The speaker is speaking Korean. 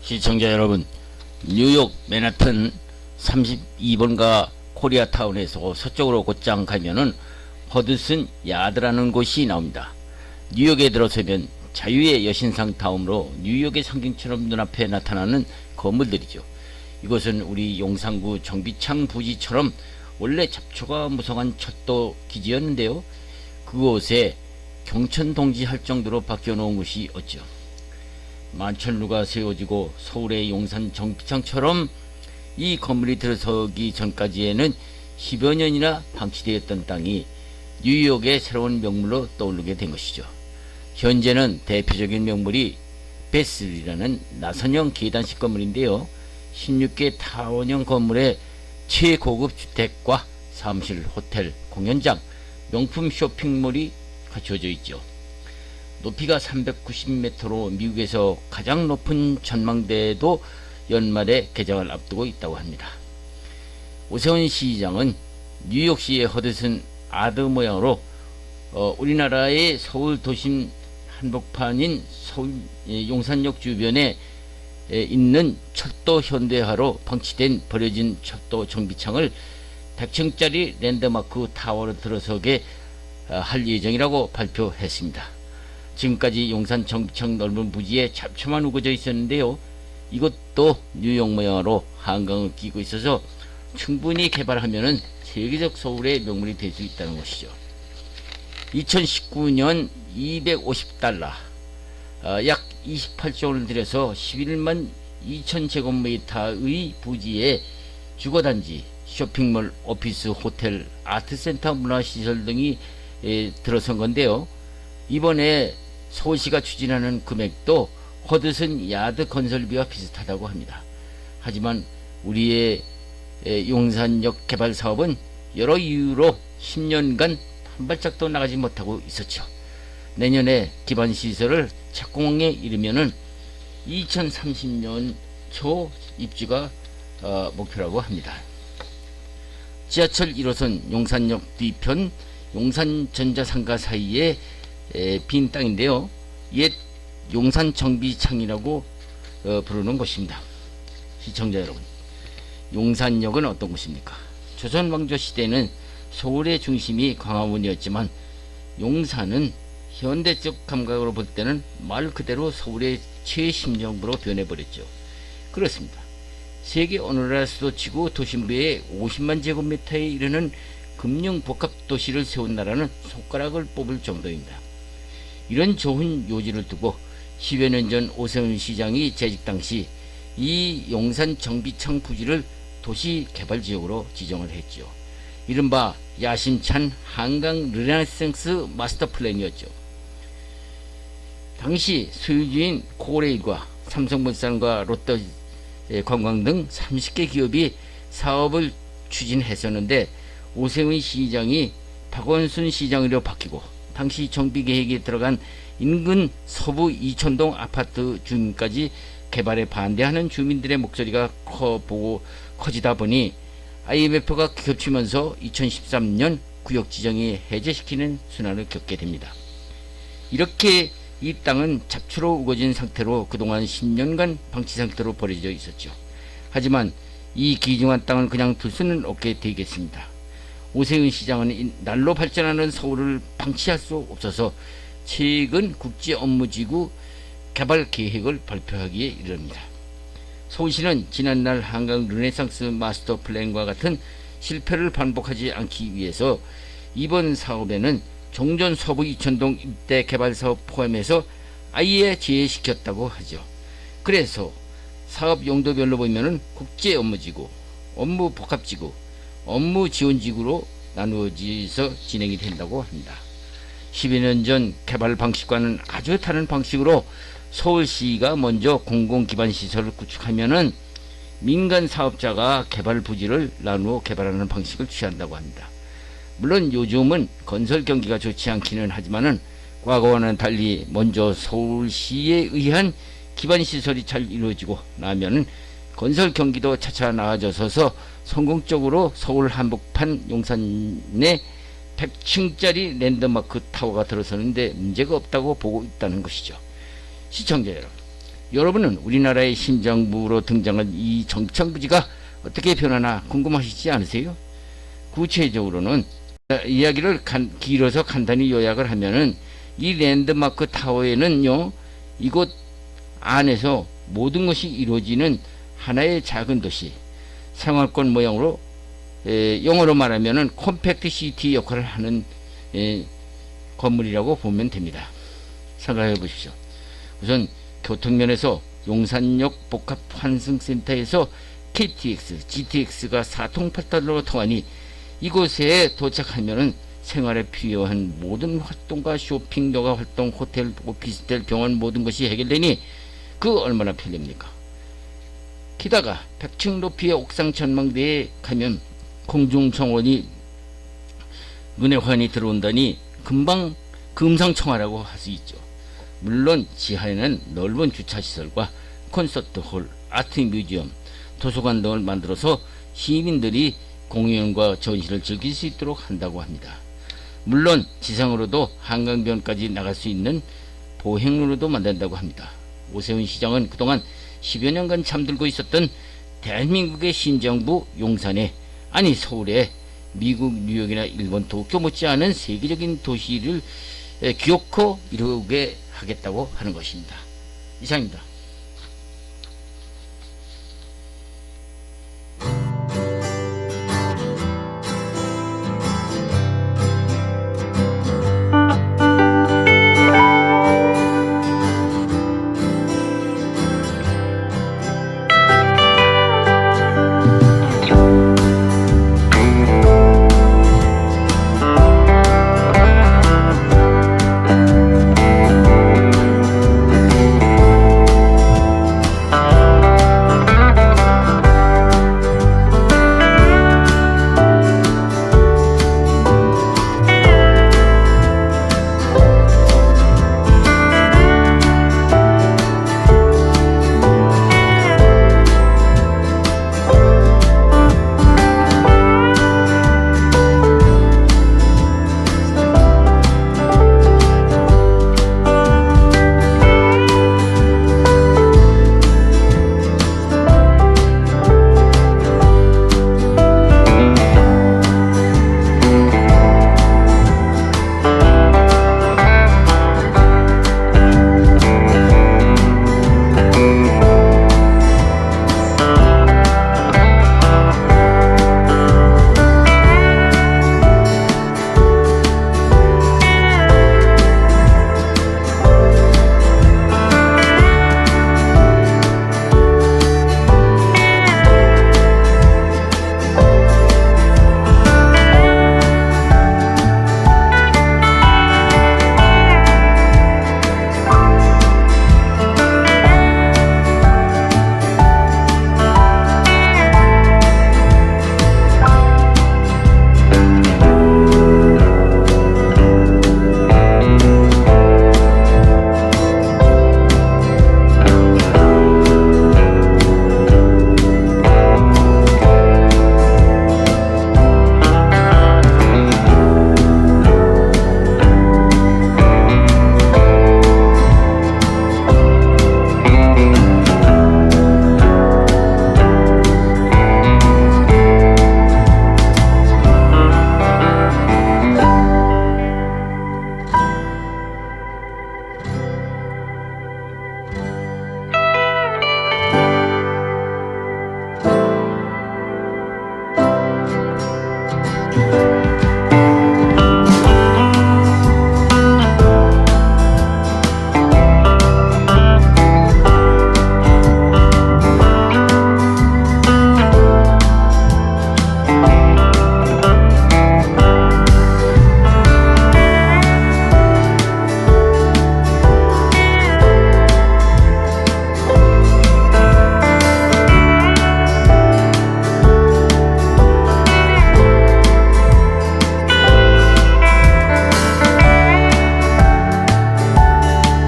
시청자 여러분, 뉴욕 맨하튼 32번가 코리아타운에서 서쪽으로 곧장 가면은 허드슨 야드라는 곳이 나옵니다. 뉴욕에 들어서면 자유의 여신상 다음으로 뉴욕의 상징처럼 눈앞에 나타나는 건물들이죠. 이곳은 우리 용산구 정비창 부지처럼 원래 잡초가 무성한 철도 기지였는데요. 그곳에 경천동지 할 정도로 바뀌어 놓은 곳이 어찌요. 만천루가 세워지고 서울의 용산 정비창처럼 이 건물이 들어서기 전까지에는 10여 년이나 방치되었던 땅이 뉴욕의 새로운 명물로 떠오르게 된 것이죠. 현재는 대표적인 명물이 베슬이라는 나선형 계단식 건물인데요. 16개 타원형 건물에 최고급 주택과 사무실, 호텔, 공연장, 명품 쇼핑몰이 갖춰져 있죠. 높이가 390m로 미국에서 가장 높은 전망대도 연말에 개장을 앞두고 있다고 합니다. 오세훈 시장은 뉴욕시의 허드슨 야드 모양으로 우리나라의 서울 도심 한복판인 서울 용산역 주변에 있는 철도 현대화로 방치된 버려진 철도 정비창을 100층짜리 랜드마크 타워로 들어서게 할 예정이라고 발표했습니다. 지금까지 용산 정비창 넓은 부지에 잡초만 우거져 있었는데요. 이것도 뉴욕 모양으로 한강을 끼고 있어서 충분히 개발하면은 세계적 서울의 명물이 될 수 있다는 것이죠. 2019년 250달러, 약 28조 원을 들여서 11만 2천 제곱미터의 부지에 주거단지, 쇼핑몰, 오피스, 호텔, 아트센터, 문화시설 등이 들어선 건데요. 이번에 서울시가 추진하는 금액도 허드슨 야드 건설비와 비슷하다고 합니다. 하지만 우리의 용산역 개발 사업은 여러 이유로 10년간 한 발짝도 나가지 못하고 있었죠. 내년에 기반 시설을 착공에 이르면은 2030년 초 입주가 목표라고 합니다. 지하철 1호선 용산역 뒤편 용산전자상가 사이에 빈 땅인데요. 옛 용산정비창이라고 부르는 곳입니다. 시청자 여러분, 용산역은 어떤 곳입니까? 조선왕조 시대는 서울의 중심이 광화문이었지만 용산은 현대적 감각으로 볼 때는 말 그대로 서울의 최심정부로 변해버렸죠. 그렇습니다. 세계 오늘날 수도치고 도심부에 50만 제곱미터에 이르는 금융 복합 도시를 세운 나라는 손가락을 뽑을 정도입니다. 이런 좋은 요지를 두고 10여 년 전 오세훈 시장이 재직 당시 이 용산 정비창 부지를 도시개발지역으로 지정을 했죠. 이른바 야심찬 한강 르네상스 마스터 플랜이었죠. 당시 소유주인 코레일과 삼성물산과 롯데 관광 등 30개 기업이 사업을 추진했었는데 오세훈 시장이 박원순 시장으로 바뀌고 당시 정비계획에 들어간 인근 서부 이촌동 아파트 주민까지 개발에 반대하는 주민들의 목소리가 커지다 보니 IMF가 겹치면서 2013년 구역 지정이 해제시키는 순환을 겪게 됩니다. 이렇게 이 땅은 잡초로 우거진 상태로 그동안 10년간 방치 상태로 버려져 있었죠. 하지만 이 귀중한 땅을 그냥 둘 수는 없게 되겠습니다. 오세훈 시장은 날로 발전하는 서울을 방치할 수 없어서 최근 국제업무지구 개발 계획을 발표하기에 이릅니다. 서울시는 지난날 한강 르네상스 마스터 플랜과 같은 실패를 반복하지 않기 위해서 이번 사업에는 종전 서부 이천동 일대 개발 사업 포함해서 아예 제외시켰다고 하죠. 그래서 사업 용도별로 보면은 국제업무지구, 업무복합지구, 업무지원지구로 나누어져서 진행이 된다고 합니다. 10여 년 전 개발 방식과는 아주 다른 방식으로 서울시가 먼저 공공기반시설을 구축하면은 민간 사업자가 개발 부지를 나누어 개발하는 방식을 취한다고 합니다. 물론 요즘은 건설 경기가 좋지 않기는 하지만은 과거와는 달리 먼저 서울시에 의한 기반시설이 잘 이루어지고 나면은 건설 경기도 차차 나아져서 성공적으로 서울 한복판 용산에 100층짜리 랜드마크 타워가 들어서는데 문제가 없다고 보고 있다는 것이죠. 시청자 여러분, 여러분은 우리나라의 신정부로 등장한 이 정창부지가 어떻게 변하나 궁금하시지 않으세요? 구체적으로는 이야기를 길어서 간단히 요약을 하면은 이 랜드마크 타워에는요, 이곳 안에서 모든 것이 이루어지는 하나의 작은 도시, 생활권 모양으로 영어로 말하면은 컴팩트 시티 역할을 하는 건물이라고 보면 됩니다. 생각해 보십시오. 우선 교통면에서 용산역 복합환승센터에서 KTX, GTX가 사통팔달로 통하니 이곳에 도착하면은 생활에 필요한 모든 활동과 쇼핑, 여가 활동, 호텔, 오피스텔, 병원 모든 것이 해결되니 그 얼마나 편리합니까? 게다가 100층 높이의 옥상 전망대에 가면 공중정원이 눈에 환히 들어온다니 금방 금상첨화라고 할 수 있죠. 물론 지하에는 넓은 주차시설과 콘서트홀, 아트 뮤지엄, 도서관 등을 만들어서 시민들이 공연과 전시를 즐길 수 있도록 한다고 합니다. 물론 지상으로도 한강변까지 나갈 수 있는 보행로로도 만든다고 합니다. 오세훈 시장은 그동안 10여 년간 잠들고 있었던 대한민국의 신정부 용산에, 아니 서울에 미국 뉴욕이나 일본 도쿄 못지않은 세계적인 도시를 기어코 이루게 하겠다고 하는 것입니다. 이상입니다.